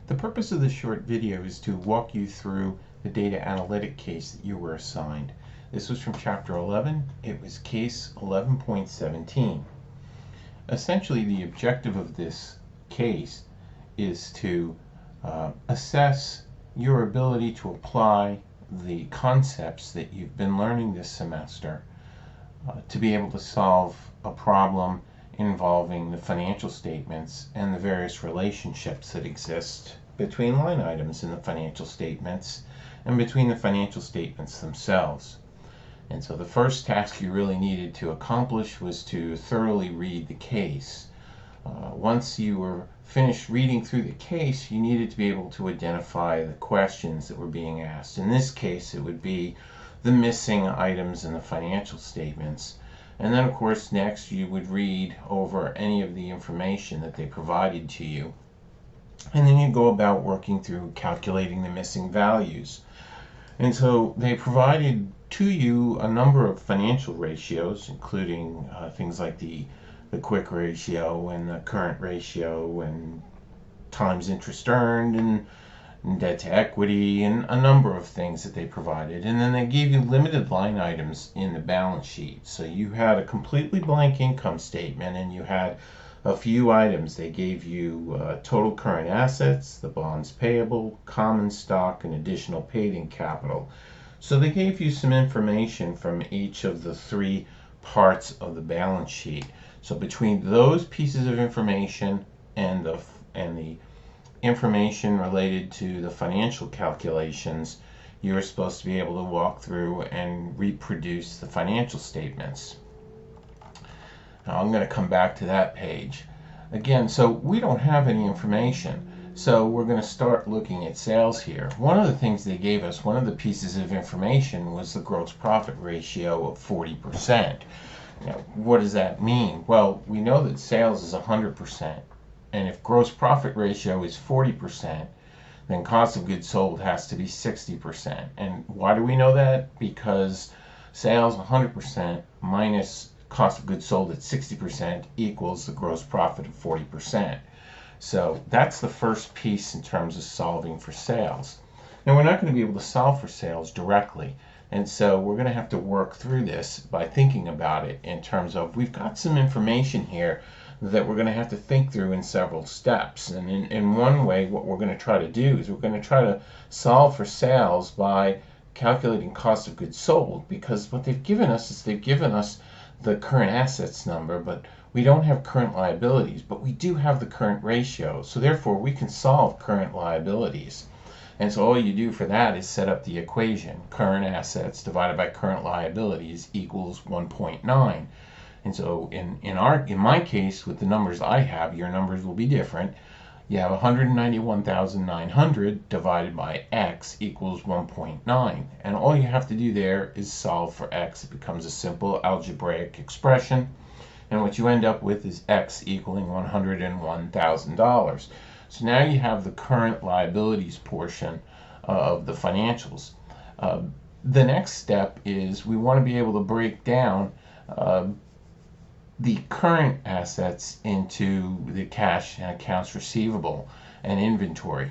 The purpose of this short video is to walk you through the data analytic case that you were assigned. This was from Chapter 11. It was Case 11.17. Essentially, the objective of this case is to assess your ability to apply the concepts that you've been learning this semester to be able to solve a problem involving the financial statements and the various relationships that exist between line items in the financial statements and between the financial statements themselves. And so the first task you really needed to accomplish was to thoroughly read the case. Once you were finished reading through the case, you needed to be able to identify the questions that were being asked. In this case, it would be the missing items in the financial statements. And then, of course, next you would read over any of the information that they provided to you. And then you go about working through calculating the missing values. And so they provided to you a number of financial ratios, including things like the quick ratio and the current ratio and times interest earned and debt to equity and a number of things that they provided. And then they gave you limited line items in the balance sheet. So you had a completely blank income statement and you had a few items. They gave you total current assets, the bonds payable, common stock, and additional paid-in capital. So they gave you some information from each of the three parts of the balance sheet. So between those pieces of information and the information related to the financial calculations, you were supposed to be able to walk through and reproduce the financial statements. Now I'm going to come back to that page. Again, so we don't have any information. So we're going to start looking at sales here. One of the things they gave us, one of the pieces of information, was the gross profit ratio of 40%. Now, what does that mean? Well, we know that sales is 100%. And if gross profit ratio is 40%, then cost of goods sold has to be 60%. And why do we know that? Because sales 100% minus cost of goods sold at 60% equals the gross profit of 40%. So that's the first piece in terms of solving for sales. Now we're not going to be able to solve for sales directly. And so we're going to have to work through this by thinking about it in terms of we've got some information here that we're going to have to think through in several steps. And in one way, what we're going to try to do is we're going to try to solve for sales by calculating cost of goods sold, because what they've given us is they've given us the current assets number, but we don't have current liabilities, but we do have the current ratio. So therefore, we can solve current liabilities. And so all you do for that is set up the equation. Current assets divided by current liabilities equals 1.9. And so in my case, with the numbers I have, your numbers will be different. You have 191,900 divided by x equals 1.9. And all you have to do there is solve for x. It becomes a simple algebraic expression. And what you end up with is x equaling $101,000. So now you have the current liabilities portion of the financials. The next step is we want to be able to break down the current assets into the cash and accounts receivable and inventory.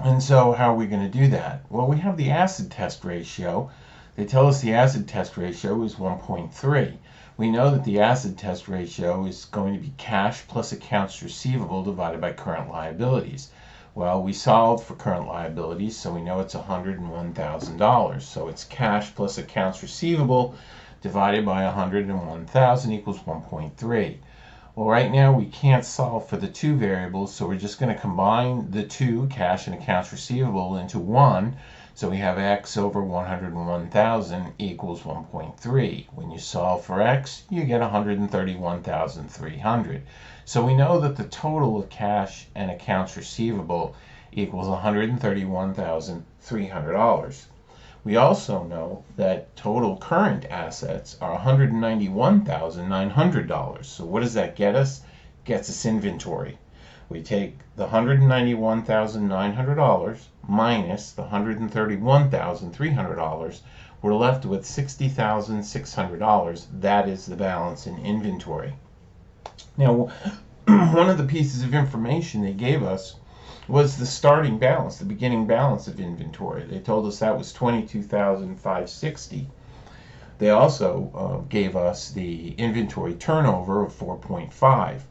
And so how are we going to do that? Well, we have the acid test ratio. They tell us the acid test ratio is 1.3. We know that the acid test ratio is going to be cash plus accounts receivable divided by current liabilities. Well, we solved for current liabilities, so we know it's $101,000. So it's cash plus accounts receivable divided by 101,000 equals 1.3. Well, right now we can't solve for the two variables, so we're just going to combine the two, cash and accounts receivable, into one. So we have x over 101,000 equals 1.3. When you solve for x, you get 131,300. So we know that the total of cash and accounts receivable equals $131,300. We also know that total current assets are $191,900. So what does that get us? It gets us inventory. We take the $191,900 minus the $131,300. We're left with $60,600. That is the balance in inventory. Now, one of the pieces of information they gave us was the starting balance, the beginning balance of inventory. They told us that was $22,560. They also gave us the inventory turnover of 4.5.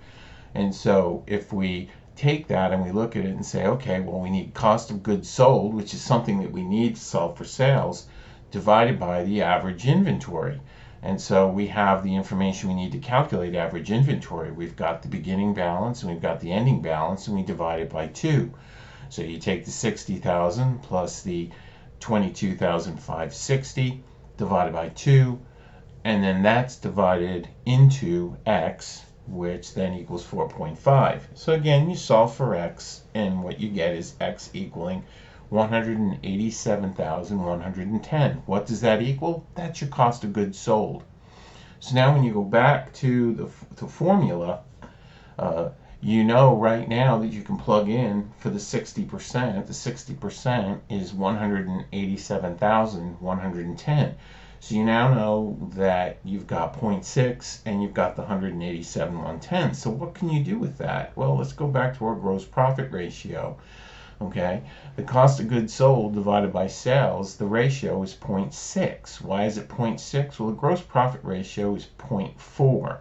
And so if we take that and we look at it and say, okay, well, we need cost of goods sold, which is something that we need to solve for sales, divided by the average inventory. And so we have the information we need to calculate average inventory. We've got the beginning balance and we've got the ending balance, and we divide it by 2. So you take the 60,000 plus the 22,560 divided by 2, and then that's divided into x, which then equals 4.5. So again, you solve for x, and what you get is x equaling 187,110. What does that equal? That's your cost of goods sold. So now when you go back to the formula, you know right now that you can plug in for the 60%. The 60% is 187,110. So you now know that you've got 0.6 and you've got the 187,110. So what can you do with that? Well, let's go back to our gross profit ratio. Okay, the cost of goods sold divided by sales, the ratio is 0.6. Why is it 0.6? Well, the gross profit ratio is 0.4.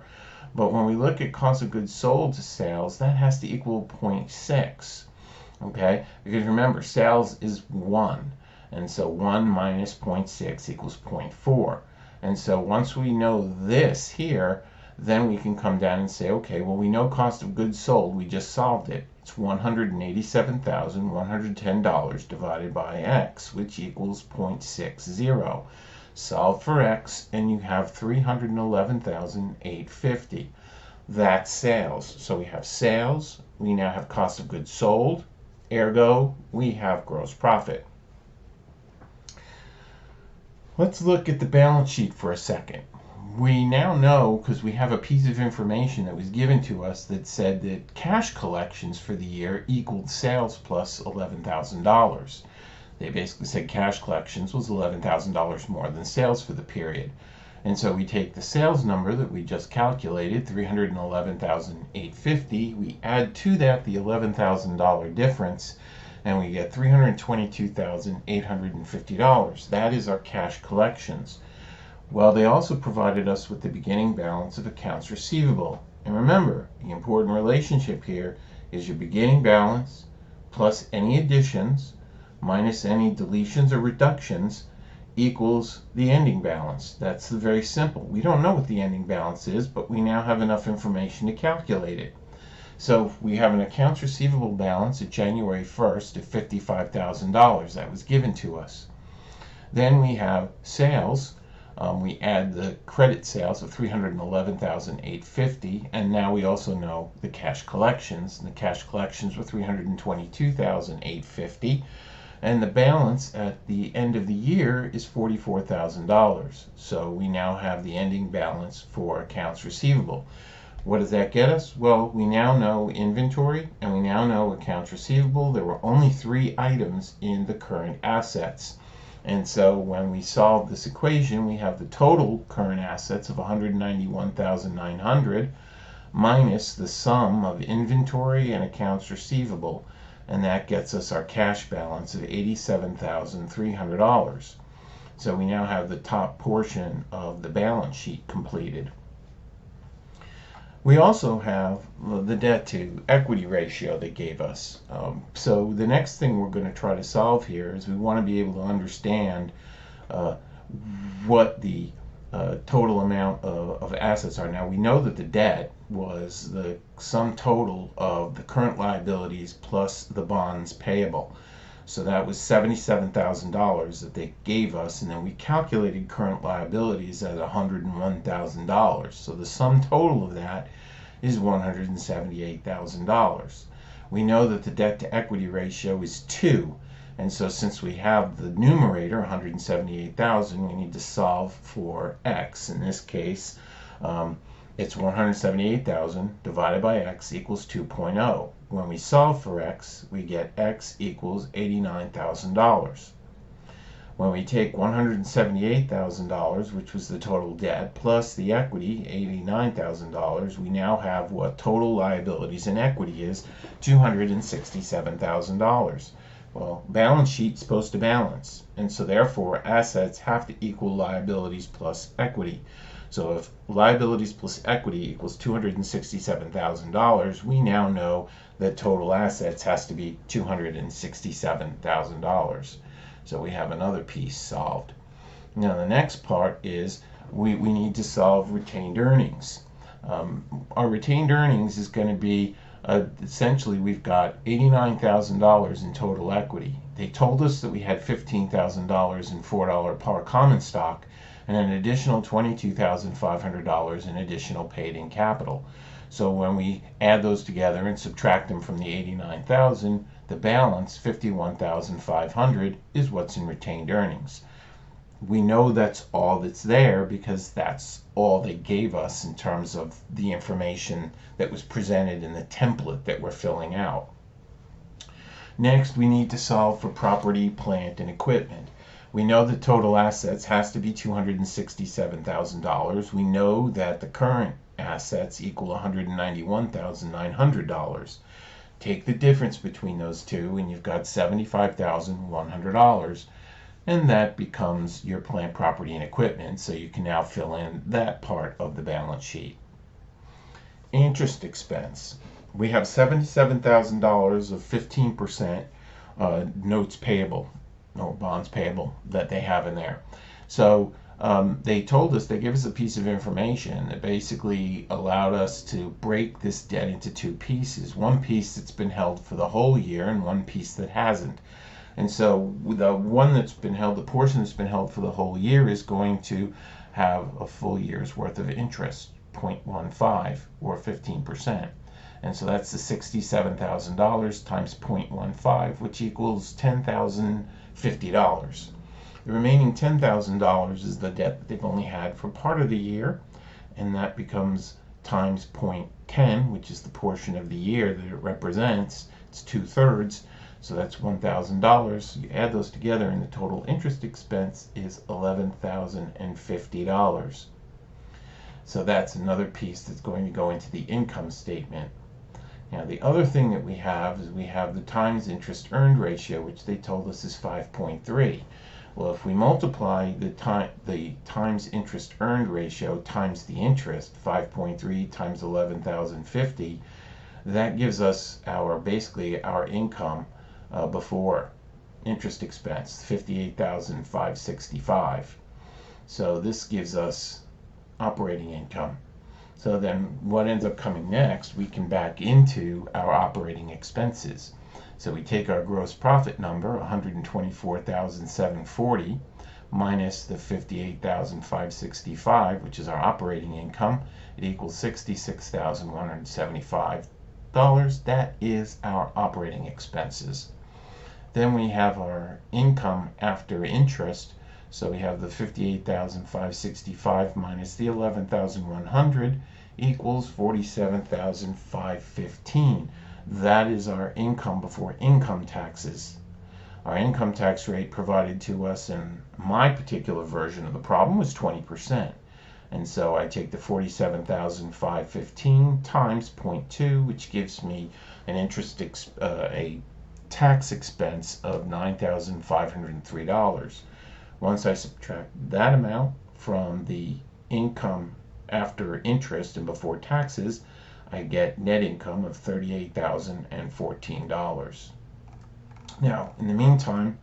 But when we look at cost of goods sold to sales, that has to equal 0.6. Okay, because remember, sales is 1. And so 1 minus 0.6 equals 0.4. And so once we know this here, then we can come down and say, okay, well, we know cost of goods sold. We just solved it. It's $187,110 divided by x, which equals 0.60. Solve for x, and you have $311,850. That's sales. So we have sales. We now have cost of goods sold. Ergo, we have gross profit. Let's look at the balance sheet for a second. We now know, because we have a piece of information that was given to us that said that cash collections for the year equaled sales plus $11,000. They basically said cash collections was $11,000 more than sales for the period. And so we take the sales number that we just calculated, $311,850, we add to that the $11,000 difference, and we get $322,850. That is our cash collections. Well, they also provided us with the beginning balance of accounts receivable. And remember, the important relationship here is your beginning balance plus any additions minus any deletions or reductions equals the ending balance. That's very simple. We don't know what the ending balance is, but we now have enough information to calculate it. So we have an accounts receivable balance at January 1st of $55,000. That was given to us. Then we have sales. We add the credit sales of $311,850, and now we also know the cash collections. And the cash collections were $322,850, and the balance at the end of the year is $44,000. So we now have the ending balance for accounts receivable. What does that get us? Well, we now know inventory and we now know accounts receivable. There were only 3 items in the current assets. And so when we solve this equation, we have the total current assets of $191,900 minus the sum of inventory and accounts receivable. And that gets us our cash balance of $87,300. So we now have the top portion of the balance sheet completed. We also have the debt to equity ratio they gave us. So the next thing we're going to try to solve here is we want to be able to understand what the total amount of assets are. Now we know that the debt was the sum total of the current liabilities plus the bonds payable. So that was $77,000 that they gave us, and then we calculated current liabilities at $101,000. So the sum total of that is $178,000. We know that the debt to equity ratio is 2, and so since we have the numerator, 178,000, we need to solve for x. In this case, it's 178,000 divided by x equals 2.0. When we solve for x, we get x equals $89,000. When we take $178,000, which was the total debt, plus the equity, $89,000, we now have what total liabilities and equity is, $267,000. Well, balance sheet's supposed to balance, and so therefore assets have to equal liabilities plus equity. So if liabilities plus equity equals $267,000, we now know that total assets has to be $267,000. So we have another piece solved. Now the next part is we need to solve retained earnings. Our retained earnings is going to be essentially we've got $89,000 in total equity. They told us that we had $15,000 in $4 par common stock and an additional $22,500 in additional paid-in capital. So when we add those together and subtract them from the $89,000, the balance, $51,500, is what's in retained earnings. We know that's all that's there because that's all they gave us in terms of the information that was presented in the template that we're filling out. Next, we need to solve for property, plant, and equipment. We know the total assets has to be $267,000. We know that the current assets equal $191,900. Take the difference between those two and you've got $75,100, and that becomes your plant, property, and equipment, so you can now fill in that part of the balance sheet. Interest expense. We have $77,000 of 15% notes payable, or bonds payable, that they have in there. So they told us, they gave us a piece of information that basically allowed us to break this debt into two pieces. One piece that's been held for the whole year and one piece that hasn't. And so the one that's been held, the portion that's been held for the whole year is going to have a full year's worth of interest, 0.15 or 15%. And so that's the $67,000 times 0.15, which equals $10,050. The remaining $10,000 is the debt that they've only had for part of the year, and that becomes times 0.10, which is the portion of the year that it represents. It's 2/3, so that's $1,000. You add those together, and the total interest expense is $11,050. So that's another piece that's going to go into the income statement. Now the other thing that we have is we have the times interest earned ratio, which they told us is 5.3. Well, if we multiply the times interest earned ratio times the interest, 5.3 times 11,050, that gives us basically our income before interest expense, 58,565. So this gives us operating income. So then what ends up coming next, we can back into our operating expenses. So we take our gross profit number, 124,740, minus the 58,565, which is our operating income. It equals $66,175. That is our operating expenses. Then we have our income after interest. So we have the 58,565 minus the 11,100 equals 47,515. That is our income before income taxes. Our income tax rate provided to us in my particular version of the problem was 20%. And so I take the 47,515 times 0.2, which gives me an a tax expense of $9,503. Once I subtract that amount from the income after interest and before taxes, I get net income of $38,014. Now, in the meantime,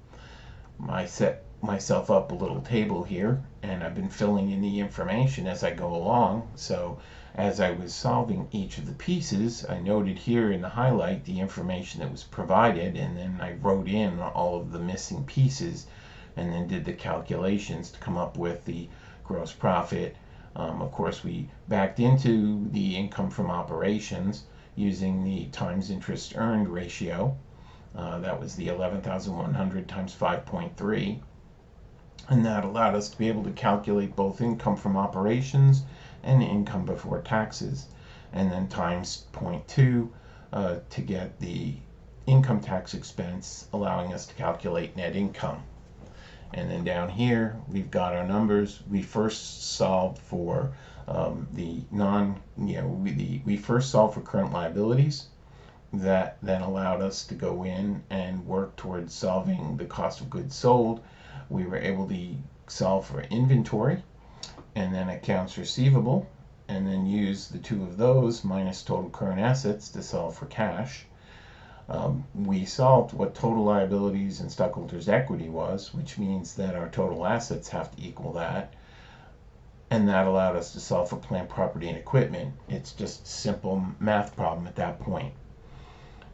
I set myself up a little table here, and I've been filling in the information as I go along. So as I was solving each of the pieces, I noted here in the highlight the information that was provided, and then I wrote in all of the missing pieces and then did the calculations to come up with the gross profit. Of course, we backed into the income from operations using the times interest earned ratio. That was the 11,100 times 5.3. And that allowed us to be able to calculate both income from operations and income before taxes. And then times 0.2 to get the income tax expense, allowing us to calculate net income. And then down here, we've got our numbers. We first solved for we first solved for current liabilities. That then allowed us to go in and work towards solving the cost of goods sold. We were able to solve for inventory and then accounts receivable, and then use the two of those minus total current assets to solve for cash. We solved what total liabilities and stockholders' equity was, which means that our total assets have to equal that. And that allowed us to solve for plant, property, and equipment. It's just a simple math problem at that point.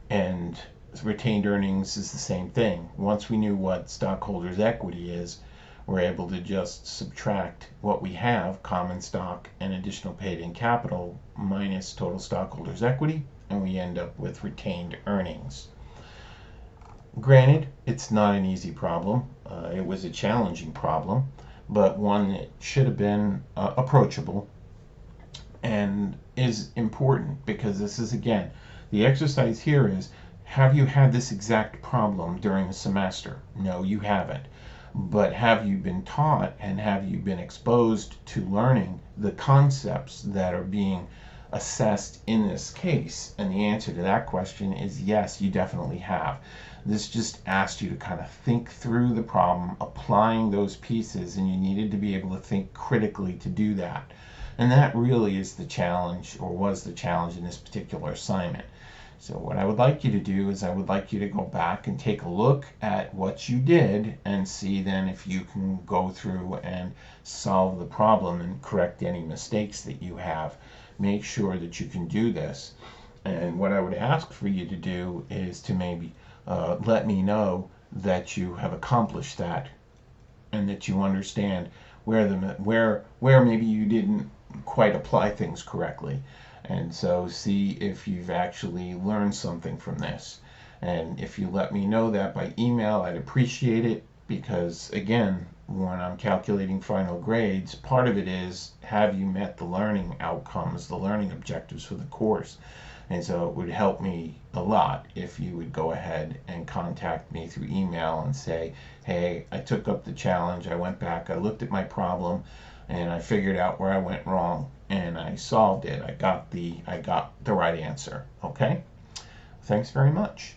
And retained earnings is the same thing. Once we knew what stockholders' equity is, we're able to just subtract what we have, common stock and additional paid-in capital, minus total stockholders' equity, and we end up with retained earnings. Granted, it's not an easy problem. It was a challenging problem, but one that should have been approachable and is important, because this is, again, the exercise here is, have you had this exact problem during the semester? No, you haven't. But have you been taught and have you been exposed to learning the concepts that are being assessed in this case? And the answer to that question is yes, you definitely have. This just asked you to kind of think through the problem, applying those pieces, and you needed to be able to think critically to do that. And that really is the challenge, or was the challenge, in this particular assignment. So what I would like you to do is I would like you to go back and take a look at what you did and see then if you can go through and solve the problem and correct any mistakes that you have. Make sure that you can do this. And what I would ask for you to do is to maybe let me know that you have accomplished that and that you understand where maybe you didn't quite apply things correctly. And so see if you've actually learned something from this. And if you let me know that by email, I'd appreciate it, because again, when I'm calculating final grades, part of it is, have you met the learning outcomes, the learning objectives for the course? And so it would help me a lot if you would go ahead and contact me through email and say, hey, I took up the challenge, I went back, I looked at my problem, and I figured out where I went wrong, and I solved it. I got the right answer. Okay? Thanks very much.